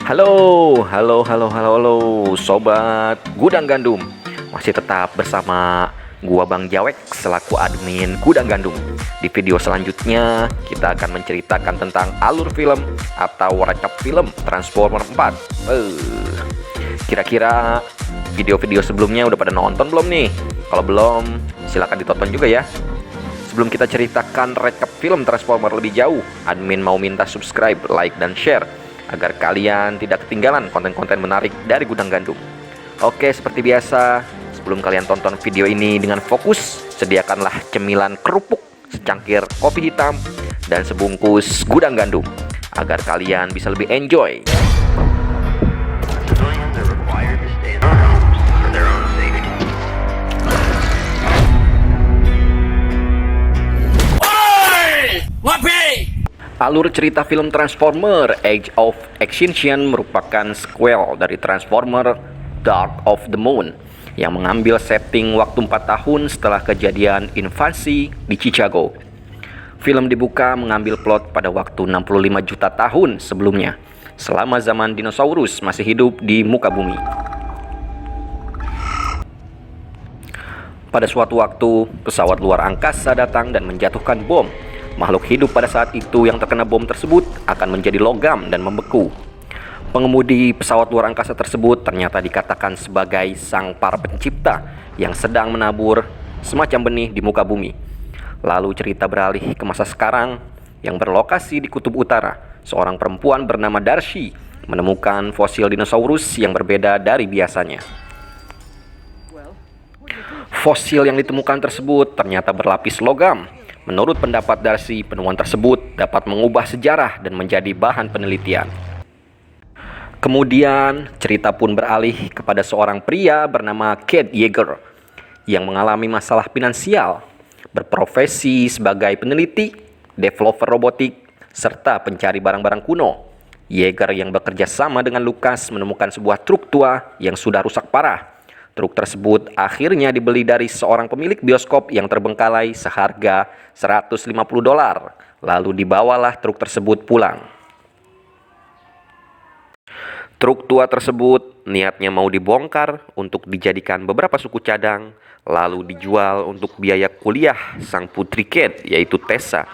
Halo, Sobat Gudang Gandum. Masih tetap bersama gua Bang Jawek selaku admin Gudang Gandum. Di video selanjutnya kita akan menceritakan tentang alur film atau rekap film Transformer 4. Kira-kira video-video sebelumnya udah pada nonton belum nih? Kalau belum, silahkan ditonton juga ya. Sebelum kita ceritakan rekap film Transformer lebih jauh, admin mau minta subscribe, like, dan share agar kalian tidak ketinggalan konten-konten menarik dari Gudang Gandum. Oke, seperti biasa, sebelum kalian tonton video ini dengan fokus, sediakanlah cemilan kerupuk, secangkir kopi hitam, dan sebungkus Gudang Gandum agar kalian bisa lebih enjoy. Alur cerita film Transformer Age of Extinction merupakan sequel dari Transformer Dark of the Moon yang mengambil setting waktu 4 tahun setelah kejadian invasi di Chicago. Film dibuka mengambil plot pada waktu 65 juta tahun sebelumnya, selama zaman dinosaurus masih hidup di muka bumi. Pada suatu waktu, pesawat luar angkasa datang dan menjatuhkan bom. Makhluk hidup pada saat itu yang terkena bom tersebut akan menjadi logam dan membeku. Pengemudi pesawat luar angkasa tersebut ternyata dikatakan sebagai sang para pencipta yang sedang menabur semacam benih di muka bumi. Lalu cerita beralih ke masa sekarang yang berlokasi di Kutub Utara. Seorang perempuan bernama Darcy menemukan fosil dinosaurus yang berbeda dari biasanya. Fosil yang ditemukan tersebut ternyata berlapis logam. Menurut pendapat Darcy, penemuan tersebut dapat mengubah sejarah dan menjadi bahan penelitian. Kemudian, cerita pun beralih kepada seorang pria bernama Kate Yeager yang mengalami masalah finansial, berprofesi sebagai peneliti, developer robotik, serta pencari barang-barang kuno. Yeager yang bekerja sama dengan Lucas menemukan sebuah truk tua yang sudah rusak parah. Truk tersebut akhirnya dibeli dari seorang pemilik bioskop yang terbengkalai seharga $150. Lalu dibawalah truk tersebut pulang. Truk tua tersebut niatnya mau dibongkar untuk dijadikan beberapa suku cadang, lalu dijual untuk biaya kuliah sang putri Kate, yaitu Tessa.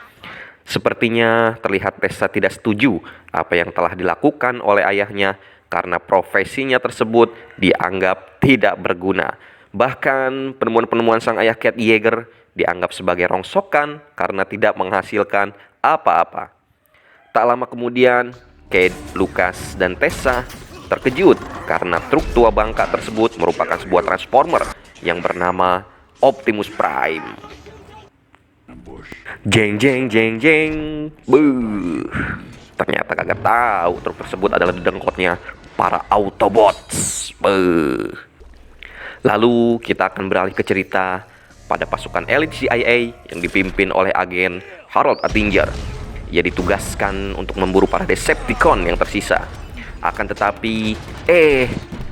Sepertinya terlihat Tessa tidak setuju apa yang telah dilakukan oleh ayahnya, karena profesinya tersebut dianggap tidak berguna. Bahkan penemuan-penemuan sang ayah Kate Yeager dianggap sebagai rongsokan karena tidak menghasilkan apa-apa. Tak lama kemudian, Kate, Lucas, dan Tessa terkejut karena truk tua bangka tersebut merupakan sebuah Transformer yang bernama Optimus Prime. Jeng jeng jeng jeng. Buh. Ternyata kagak tahu truk tersebut adalah dedengkotnya para Autobots. Lalu kita akan beralih ke cerita pada pasukan elit CIA yang dipimpin oleh agen Harold Attinger. Ia ditugaskan untuk memburu para Decepticon yang tersisa. Akan tetapi,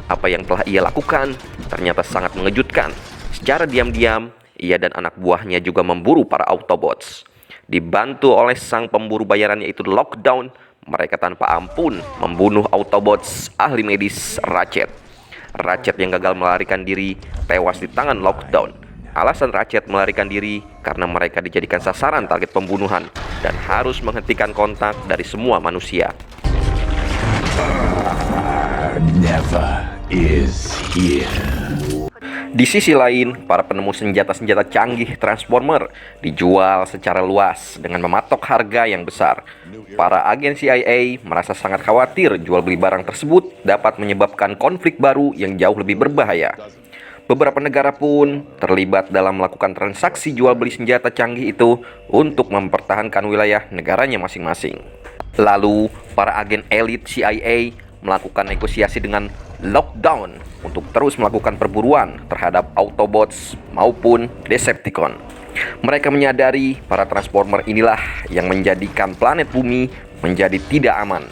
apa yang telah ia lakukan ternyata sangat mengejutkan. Secara diam-diam, ia dan anak buahnya juga memburu para Autobots. Dibantu oleh sang pemburu bayaran yaitu Lockdown, mereka tanpa ampun membunuh Autobots ahli medis Ratchet. Ratchet yang gagal melarikan diri tewas di tangan Lockdown. Alasan Ratchet melarikan diri karena mereka dijadikan sasaran target pembunuhan dan harus menghentikan kontak dari semua manusia. Never is here. Di sisi lain, para penemu senjata-senjata canggih Transformer dijual secara luas dengan mematok harga yang besar. Para agen CIA merasa sangat khawatir jual beli barang tersebut dapat menyebabkan konflik baru yang jauh lebih berbahaya. Beberapa negara pun terlibat dalam melakukan transaksi jual beli senjata canggih itu untuk mempertahankan wilayah negaranya masing-masing. Lalu, para agen elit CIA melakukan negosiasi dengan Lockdown untuk terus melakukan perburuan terhadap Autobots maupun Decepticon. Mereka menyadari para Transformer inilah yang menjadikan planet bumi menjadi tidak aman.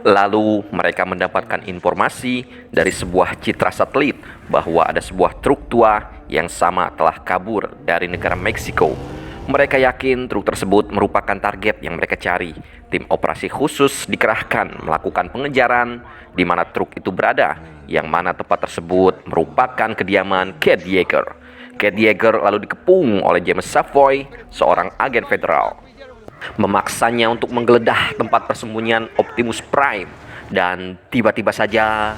Lalu mereka mendapatkan informasi dari sebuah citra satelit bahwa ada sebuah truk tua yang sama telah kabur dari negara Meksiko. Mereka yakin truk tersebut merupakan target yang mereka cari. Tim operasi khusus dikerahkan melakukan pengejaran di mana truk itu berada, yang mana tempat tersebut merupakan kediaman Kate Yeager. Kate Yeager lalu dikepung oleh James Savoy, seorang agen federal. Memaksanya untuk menggeledah tempat persembunyian Optimus Prime, dan tiba-tiba saja,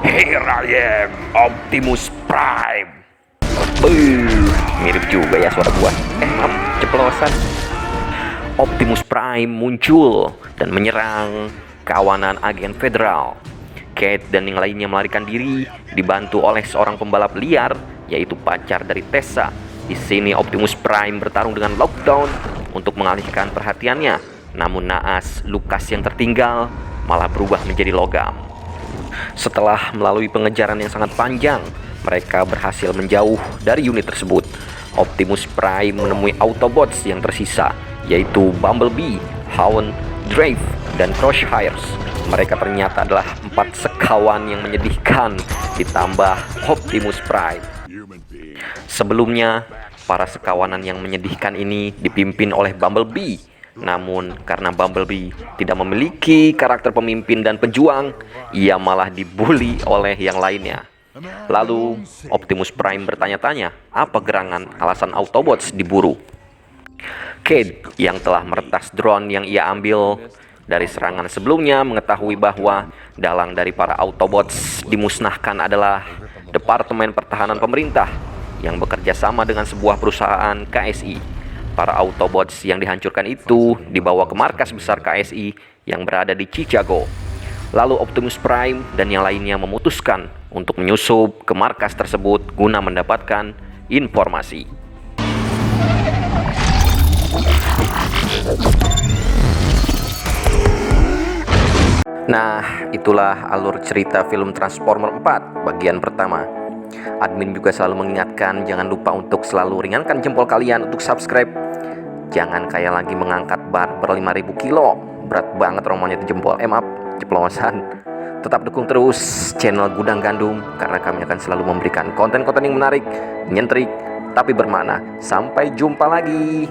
"Here I am, Optimus Prime." Mirip juga ya suara gua. Maaf, ceplosan. Optimus Prime muncul dan menyerang kawanan agen federal. Kate dan yang lainnya melarikan diri, dibantu oleh seorang pembalap liar, yaitu pacar dari Tessa. Di sini Optimus Prime bertarung dengan Lockdown untuk mengalihkan perhatiannya. Namun naas, Lucas yang tertinggal malah berubah menjadi logam. Setelah melalui pengejaran yang sangat panjang, mereka berhasil menjauh dari unit tersebut. Optimus Prime menemui Autobots yang tersisa, yaitu Bumblebee, Hound, Drive, dan Crosshairs. Mereka ternyata adalah 4 sekawan yang menyedihkan, ditambah Optimus Prime. Sebelumnya, para sekawanan yang menyedihkan ini dipimpin oleh Bumblebee. Namun, karena Bumblebee tidak memiliki karakter pemimpin dan pejuang, ia malah dibully oleh yang lainnya. Lalu, Optimus Prime bertanya-tanya apa gerangan alasan Autobots diburu. Kate yang telah meretas drone yang ia ambil dari serangan sebelumnya mengetahui bahwa dalang dari para Autobots dimusnahkan adalah Departemen Pertahanan Pemerintah yang bekerja sama dengan sebuah perusahaan KSI. Para Autobots yang dihancurkan itu dibawa ke markas besar KSI yang berada di Chicago. Lalu Optimus Prime dan yang lainnya memutuskan untuk menyusup ke markas tersebut guna mendapatkan informasi. Nah, itulah alur cerita film Transformer 4 bagian pertama. Admin juga selalu mengingatkan jangan lupa untuk selalu ringankan jempol kalian untuk subscribe. Jangan kayak lagi mengangkat bar 5.000 kilo. Berat banget romonya itu jempol. Maaf, ceplosan. Tetap dukung terus channel Gudang Gandum karena kami akan selalu memberikan konten-konten yang menarik, nyentrik, tapi bermakna. Sampai jumpa lagi.